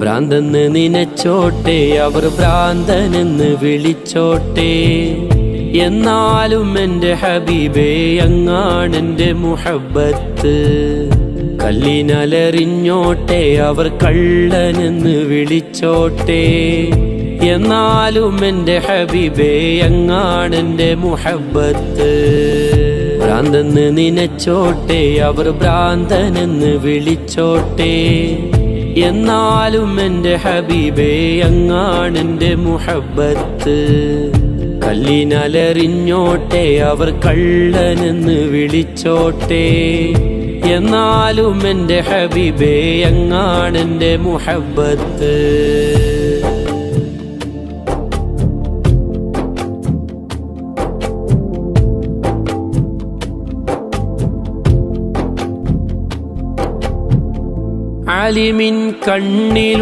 ഭ്രാന്തെന്ന് നിനച്ചോട്ടെ, അവർ ഭ്രാന്തനെന്ന് വിളിച്ചോട്ടെ, എന്നാലും എൻ്റെ ഹബീബേ അങ്ങാണെൻ്റെ മുഹബ്ബത്ത്. കല്ലിനലറിഞ്ഞോട്ടെ, അവർ കള്ളനെന്ന് വിളിച്ചോട്ടെ, എന്നാലും എൻ്റെ ഹബീബേ അങ്ങാണെൻ്റെ മുഹബ്ബത്ത്. ഭ്രാന്തെന്ന് നിനച്ചോട്ടെ, അവർ ഭ്രാന്തനെന്ന് വിളിച്ചോട്ടെ, എന്നാലും എൻ്റെ ഹബീബേ അങ്ങാണെൻ്റെ മുഹബ്ബത്ത്. കല്ലിനലറിഞ്ഞോട്ടെ, അവർ കള്ളനെന്ന് വിളിച്ചോട്ടെ, എന്നാലും എൻ്റെ ഹബീബേ അങ്ങാണെൻ്റെ മുഹബ്ബത്ത്. അലിമിൻ കണ്ണിൽ